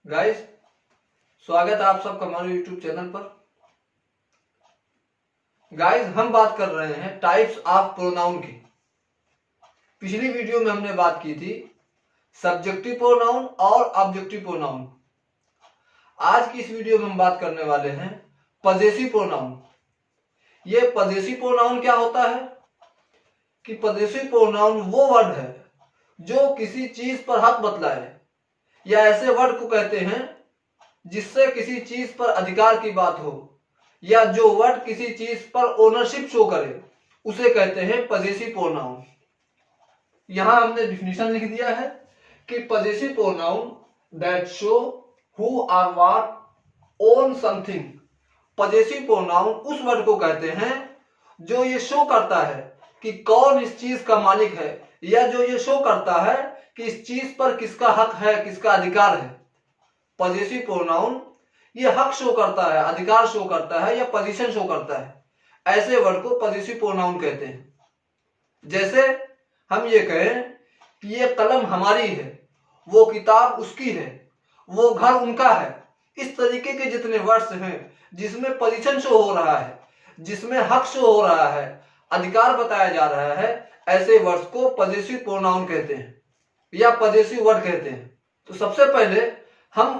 Guys, स्वागत है आप सबका हमारे YouTube चैनल पर। गाइस, हम बात कर रहे हैं टाइप्स ऑफ प्रोनाउन की। पिछली वीडियो में हमने बात की थी सब्जेक्टिव प्रोनाउन और ऑब्जेक्टिव प्रोनाउन। आज की इस वीडियो में हम बात करने वाले हैं पजेसिव प्रोनाउन। ये पजेसिव प्रोनाउन क्या होता है कि पजेसिव प्रोनाउन वो वर्ड है जो किसी चीज पर हक बतलाए, या ऐसे वर्ड को कहते हैं जिससे किसी चीज पर अधिकार की बात हो, या जो वर्ड किसी चीज पर ओनरशिप शो करे, उसे कहते हैं पजेसिव प्रोनाउन। यहां हमने डिफिनेशन लिख दिया है कि possessive pronoun that show who are what own something. Possessive pronoun उस वर्ड को कहते हैं जो ये शो करता है कि कौन इस चीज का मालिक है, या जो ये शो करता है कि इस चीज पर किसका हक है, किसका अधिकार है। पजेसिव प्रोनाउन ये हक शो करता है, अधिकार शो करता है, या पोजीशन शो करता है। ऐसे वर्ड को पजेसिव प्रोनाउन कहते हैं। जैसे हम ये कहें कि ये कलम हमारी है, वो किताब उसकी है, वो घर उनका है। इस तरीके के जितने वर्ड्स हैं जिसमें पोजीशन शो हो रहा है, जिसमें हक शो हो रहा है, अधिकार बताया जा रहा है, ऐसे वर्ड्स को पजेसिव प्रोनाउन कहते हैं या पजेसिव वर्ड कहते हैं। तो सबसे पहले हम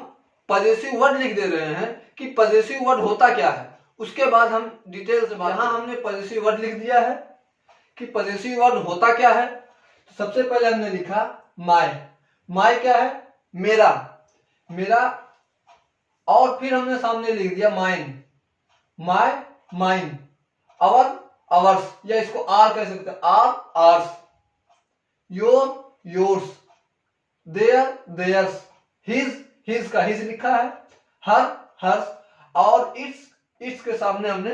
पजेसिव वर्ड लिख दे रहे हैं कि पजेसिव वर्ड होता क्या है, उसके बाद हम डिटेल से बात। यहां हमने पजेसिव वर्ड लिख दिया है कि पजेसिव वर्ड होता क्या है। तो सबसे पहले हमने लिखा माय। माय क्या है? मेरा, मेरा। और फिर हमने सामने लिख दिया mine. My, mine. Our, ours, या इसको आर कह सकते हैं, our, ours. Your, yours. Their, theirs. His, his का हिज लिखा है। Her, hers. और इट्स, इट्स के सामने हमने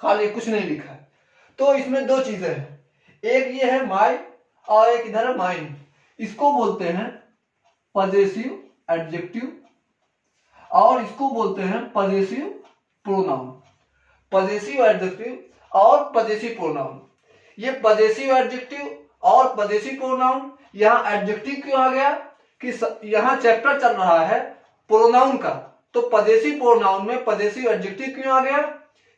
खाली कुछ नहीं लिखा है। तो इसमें दो चीजें हैं, एक ये है माय और एक इधर है माइन। इसको बोलते हैं पजेसिव एडजेक्टिव और इसको बोलते हैं पजेसिव प्रोनाउन। पजेसिव एडजेक्टिव और पजेसिव प्रोनाउन। ये पजेसिव एडजेक्टिव और पजेसिव प्रोनाउन, यहां एडजेक्टिव क्यों आ गया कि यहां चैप्टर चल रहा है प्रोनाउन का, तो पजेसिव प्रोनाउन में पजेसिव एडजेक्टिव क्यों आ गया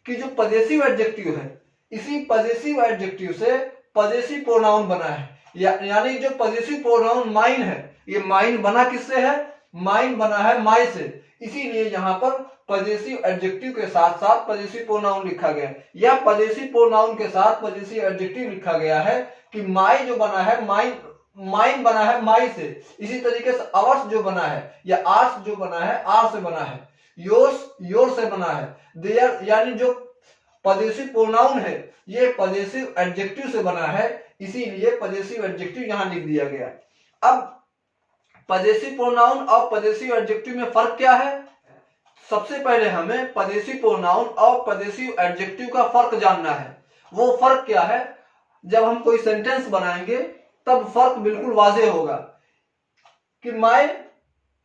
कि जो पजेसिव एडजेक्टिव है, इसी पजेसिव एडजेक्टिव से पजेसिव प्रोनाउन बना है। यानी जो पजेसिव प्रोनाउन माइन है, ये माइन बना किससे है? माइन बना है माय से। इसीलिए यहां पर पजेसिव एडजेक्टिव के साथ साथ पजेसिव प्रोनाउन लिखा गया है, या पजेसिव प्रोनाउन के साथ पजेसिव एडजेक्टिव लिखा गया है कि माय जो बना है माइन, माइन बना है माई से। इसी तरीके से अवर्स जो बना है या आर्स जो बना है आर से बना है। योर्स, योर से बना है। देयर, यानी जो पजेसिव प्रोनाउन है ये पजेसिव एडजेक्टिव से बना है, इसीलिए पजेसिव एडजेक्टिव यहां लिख दिया गया। अब पजेसिव प्रोनाउन और पजेसिव एडजेक्टिव में फर्क क्या है? सबसे पहले हमें पजेसिव प्रोनाउन और पजेसिव एडजेक्टिव का फर्क जानना है। वो फर्क क्या है? जब हम कोई सेंटेंस बनाएंगे तब फर्क बिल्कुल वाज़ेह होगा कि माय,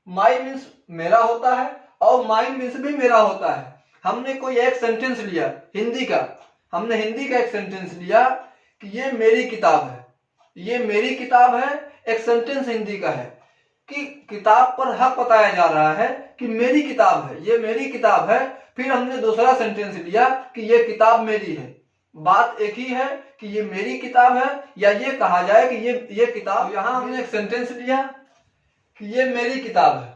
माय मीन्स मेरा होता है और माइन मीन्स भी मेरा होता है। हमने कोई एक सेंटेंस लिया हिंदी का, हमने हिंदी का एक सेंटेंस लिया कि ये मेरी किताब है, ये मेरी किताब है। एक सेंटेंस हिंदी का है कि किताब पर हक बताया जा रहा है कि मेरी किताब है, ये मेरी किताब है। फिर हमने दूसरा सेंटेंस लिया कि ये किताब मेरी है। बात एक ही है कि ये मेरी किताब है, या ये कहा जाए कि ये किताब। यहां हमने एक सेंटेंस लिया कि ये मेरी किताब है,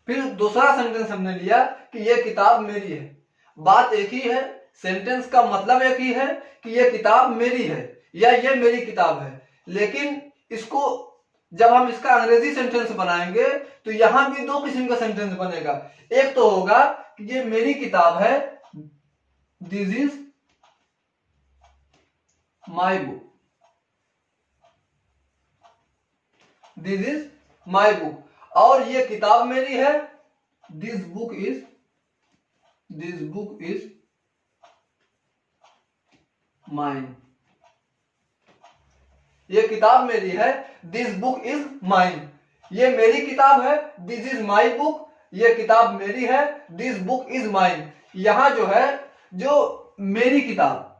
फिर दूसरा सेंटेंस हमने लिया कि ये किताब मेरी है। बात एक ही है, सेंटेंस का मतलब एक ही है कि ये किताब मेरी है या ये मेरी किताब है। लेकिन इसको जब हम इसका अंग्रेजी सेंटेंस बनाएंगे तो यहां भी दो किस्म का सेंटेंस बनेगा। एक तो होगा कि ये मेरी किताब है, this is my book, this is my book. और ये किताब मेरी है, दिस बुक इज माइन। ये किताब मेरी है, दिस बुक इज माइन। ये मेरी किताब है, दिस इज माई बुक। ये किताब मेरी है, दिस बुक इज माइन। यहां जो है जो मेरी किताब,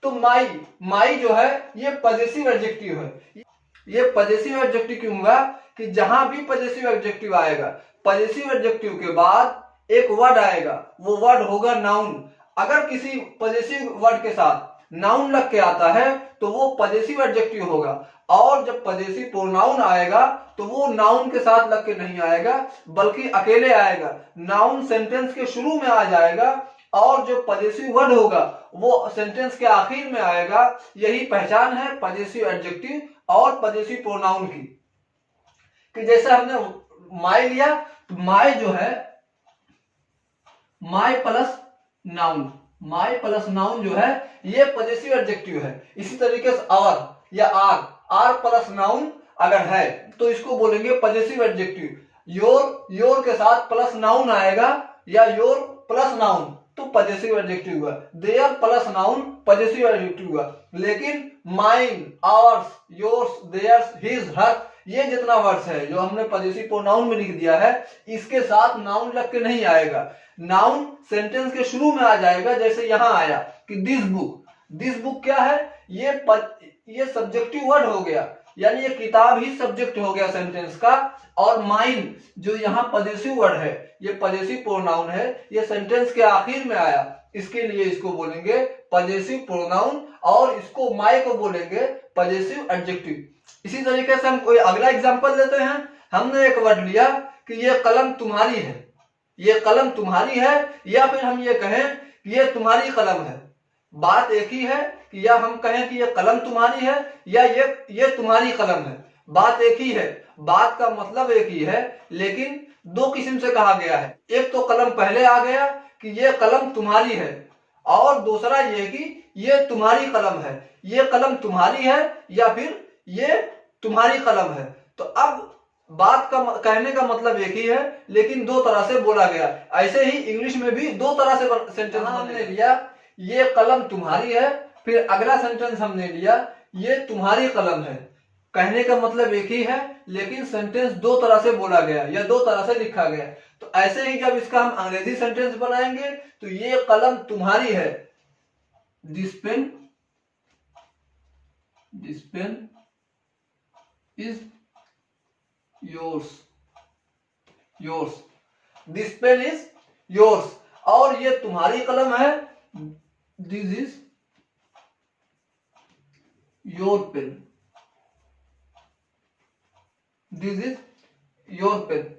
तो माई, माई जो है ये पजेसिव एडजेक्टिव है। ये पजेसिव एडजेक्टिव क्यों हुआ कि जहां भी पजेसिव एडजेक्टिव आएगा, पजेसिव एडजेक्टिव के बाद एक वर्ड आएगा, वो वर्ड होगा नाउन। अगर किसी पजेसिव वर्ड के साथ नाउन लग के आता है तो वो पजेसिव एडजेक्टिव होगा, और जब पजेसिव प्रोनाउन आएगा तो वो नाउन के साथ लग के नहीं आएगा बल्कि अकेले आएगा। नाउन सेंटेंस के शुरू में आ जाएगा और जो पजेसिव वर्ड होगा वो सेंटेंस के आखिर में आएगा। यही पहचान है पजेसिव एडजेक्टिव और पजेसिव प्रोनाउन की। कि जैसे हमने माय लिया, तो माय जो है my plus noun, my plus noun जो है ये पजेसिव एडजेक्टिव है। इसी तरीके से और या आर प्लस नाउन अगर है तो इसको बोलेंगे पजेसिव एडजेक्टिव। योर के साथ प्लस नाउन आएगा या योर प्लस नाउन तो पजेसिव एडजेक्टिव हुआ। Their plus noun possessive adjective हुआ। लेकिन mine, ours, yours, theirs, his, her, ये जितना वर्ड्स है जो हमने पजेसिव प्रोनाउन में लिख दिया है, इसके साथ नाउन लग के नहीं आएगा। नाउन सेंटेंस के शुरू में आ जाएगा। जैसे यहां आया कि दिस बुक, दिस बुक क्या है, ये सब्जेक्टिव वर्ड हो गया, यानी ये किताब ही सब्जेक्ट हो गया सेंटेंस का। और माइन जो यहाँ पजेसिव वर्ड है, ये पजेसिव प्रोनाउन है, ये सेंटेंस के आखिर में आया, इसके लिए इसको बोलेंगे पजेसिव प्रोनाउन और इसको माय को बोलेंगे पजेसिव एडजेक्टिव। इसी तरीके से हम कोई अगला एग्जांपल लेते हैं। हमने एक वर्ड लिया कि ये कलम तुम्हारी है, ये कलम तुम्हारी है, या फिर हम ये कहें कि ये तुम्हारी कलम है। बात एक ही है कि या हम कहें कि ये कलम तुम्हारी है या ये तुम्हारी कलम है, बात एक ही है, बात का मतलब एक ही है, लेकिन दो किस्म से कहा गया है। एक तो कलम पहले आ गया कि ये कलम तुम्हारी है, और दूसरा ये कि ये तुम्हारी कलम है, ये कलम तुम्हारी है या फिर ये तुम्हारी कलम है। तो अब बात का कहने का मतलब एक ही है, लेकिन दो तरह से बोला गया। ऐसे ही इंग्लिश में भी दो तरह से सेंटेंस हमने लिया, ये कलम तुम्हारी है, फिर अगला सेंटेंस हमने लिया ये तुम्हारी कलम है। कहने का मतलब एक ही है, लेकिन सेंटेंस दो तरह से बोला गया या दो तरह से लिखा गया। तो ऐसे ही जब इसका हम अंग्रेजी सेंटेंस बनाएंगे तो ये कलम तुम्हारी है, this pen is yours, this pen is yours, और ये तुम्हारी कलम है, this is your pen, this is your pen.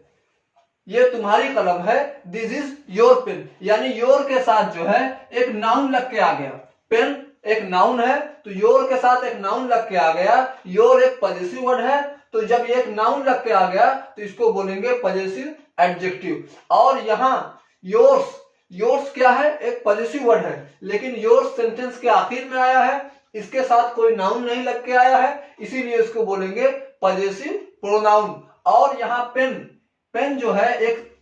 ये तुम्हारी कलम है, दिस इज योर पेन, यानी योर के साथ जो है एक नाउन लग के आ गया। पेन एक नाउन है तो योर के साथ एक नाउन लग के आ गया। योर एक पजेसिव वर्ड है, तो जब एक नाउन लग के आ गया तो इसको बोलेंगे पजेसिव एडजेक्टिव। और यहाँ योर्स क्या है, एक पजेसिव वर्ड है, लेकिन योर्स सेंटेंस के आखिर में आया है, इसके साथ कोई नाउन नहीं लग के आया है, इसीलिए इसको बोलेंगे पजेसिव प्रोनाउन। और यहाँ पेन जो है एक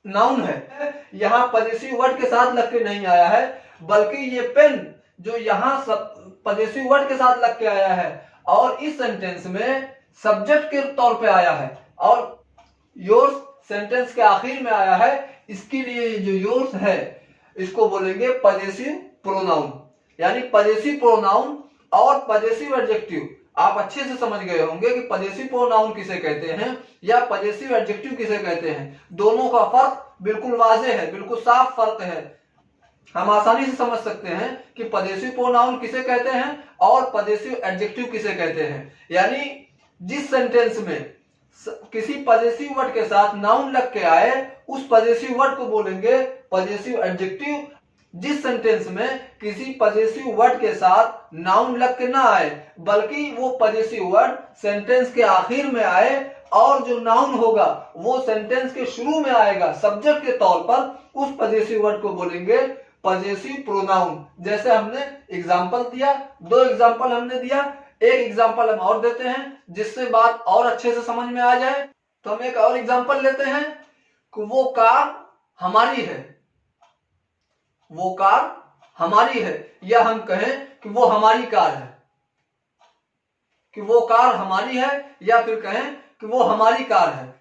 नाउन है, यहाँ पजेसिव वर्ड के साथ लग के नहीं आया है, बल्कि ये पेन जो यहाँ पजेसिव वर्ड के साथ लग के आया है और इस सेंटेंस में सब्जेक्ट के तौर पे आया है, और योर्स सेंटेंस के आखिर में आया है, इसके लिए जो योर्स है इसको बोलेंगे पजेसिव प्रोनाउन। यानी पजेसिव प्रोनाउन और पजेसिव एडजेक्टिव आप अच्छे से समझ गए होंगे कि पजेसिव प्रोनाउन किसे कहते हैं या पजेसिव एडजेक्टिव किसे कहते हैं। दोनों का फर्क बिल्कुल वाज़ेह है, बिल्कुल साफ फर्क है। हम आसानी से समझ सकते हैं कि पजेसिव प्रोनाउन किसे कहते हैं और पजेसिव एडजेक्टिव किसे कहते हैं। यानी जिस सेंटेंस में किसी पजेसिव वर्ड के साथ नाउन लग के आए उस पजेसिव वर्ड को बोलेंगे पजेसिव एडजेक्टिव। जिस सेंटेंस में किसी पजेसिव वर्ड के साथ नाउन लग के ना आए बल्कि वो पजेसिव वर्ड सेंटेंस के आखिर में आए और जो नाउन होगा वो सेंटेंस के शुरू में आएगा सब्जेक्ट के तौर पर, उस पजेसिव वर्ड को बोलेंगे पजेसिव प्रोनाउन। जैसे हमने एग्जांपल दिया, दो एग्जांपल हमने दिया, एक एग्जांपल हम और देते हैं जिससे बात और अच्छे से समझ में आ जाए। तो हम एक और एग्जांपल लेते हैं कि वो कार हमारी है, वो कार हमारी है, या हम कहें कि वो हमारी कार है, कि वो कार हमारी है, या फिर कहें कि वो हमारी कार है।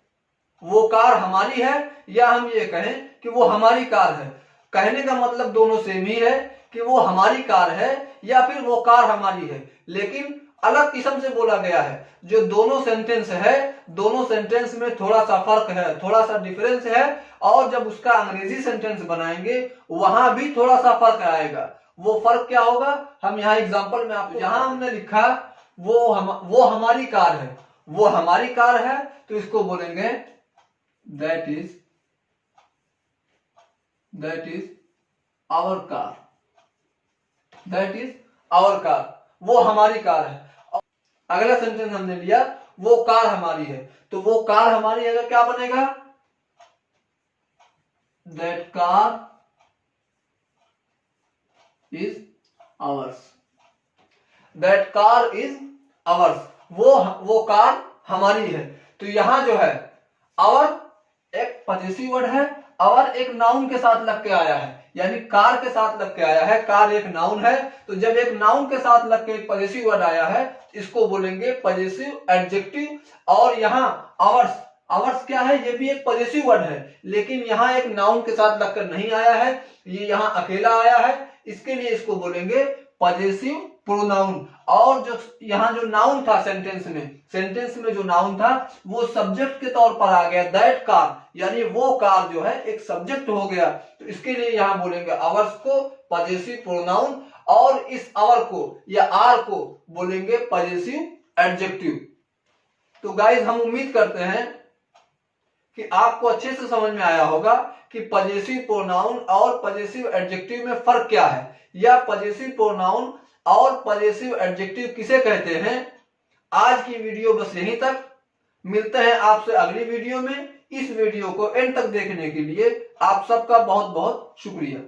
वो कार हमारी है या हम ये कहें कि वो हमारी कार है, कहने का मतलब दोनों सेम ही है कि वो हमारी कार है या फिर वो कार हमारी है। लेकिन अलग किस्म से बोला गया है। जो दोनों सेंटेंस है, दोनों सेंटेंस में थोड़ा सा फर्क है, थोड़ा सा डिफरेंस है, और जब उसका अंग्रेजी सेंटेंस बनाएंगे वहां भी थोड़ा सा फर्क आएगा। वो फर्क क्या होगा, हम यहाँ एग्जांपल में आपको, जहां हमने लिखा वो हमारी कार है, वो हमारी कार है, तो इसको बोलेंगे that is our car, that is our car, वो हमारी कार है। अगला सेंटेंस हमने लिया वो कार हमारी है, तो वो कार हमारी है, क्या बनेगा, that car is ours, that car is ours, वो कार हमारी है। तो यहां जो है आवर एक पॉजेसिव वर्ड है, आवर एक नाउन के साथ लग के आया है, यानी कार के साथ लग के आया है, कार एक नाउन है, तो जब एक नाउन के साथ लग के एक पॉजेसिव वर्ड आया है इसको बोलेंगे पॉजेसिव एडजेक्टिव। और यहाँ आवर्स, आवर्स क्या है, ये भी एक पॉजेसिव वर्ड है, लेकिन यहाँ एक नाउन के साथ लगकर नहीं आया है, ये यहाँ अकेला आया है, इसके लिए इसको बोलेंगे पॉजेसिव प्रोनाउन। और जो यहाँ जो नाउन था सेंटेंस में जो नाउन था वो सब्जेक्ट के तौर पर आ गया, दैट कार, यानी वो कार जो है एक सब्जेक्ट हो गया, तो इसके लिए यहाँ बोलेंगे आवर्स को पॉजेसिव प्रोनाउन, और इस आवर को या आर को बोलेंगे पॉजेसिव एडजेक्टिव। तो गाइस हम उम्मीद करते हैं कि आपको अच्छे से समझ में आया होगा कि पॉजेसिव प्रोनाउन और पॉजेसिव एडजेक्टिव में फर्क क्या है, या पॉजेसिव प्रोनाउन और पॉजेसिव एडजेक्टिव किसे कहते हैं। आज की वीडियो बस यहीं तक, मिलते हैं आपसे अगली वीडियो में। इस वीडियो को एंड तक देखने के लिए आप सबका बहुत बहुत शुक्रिया।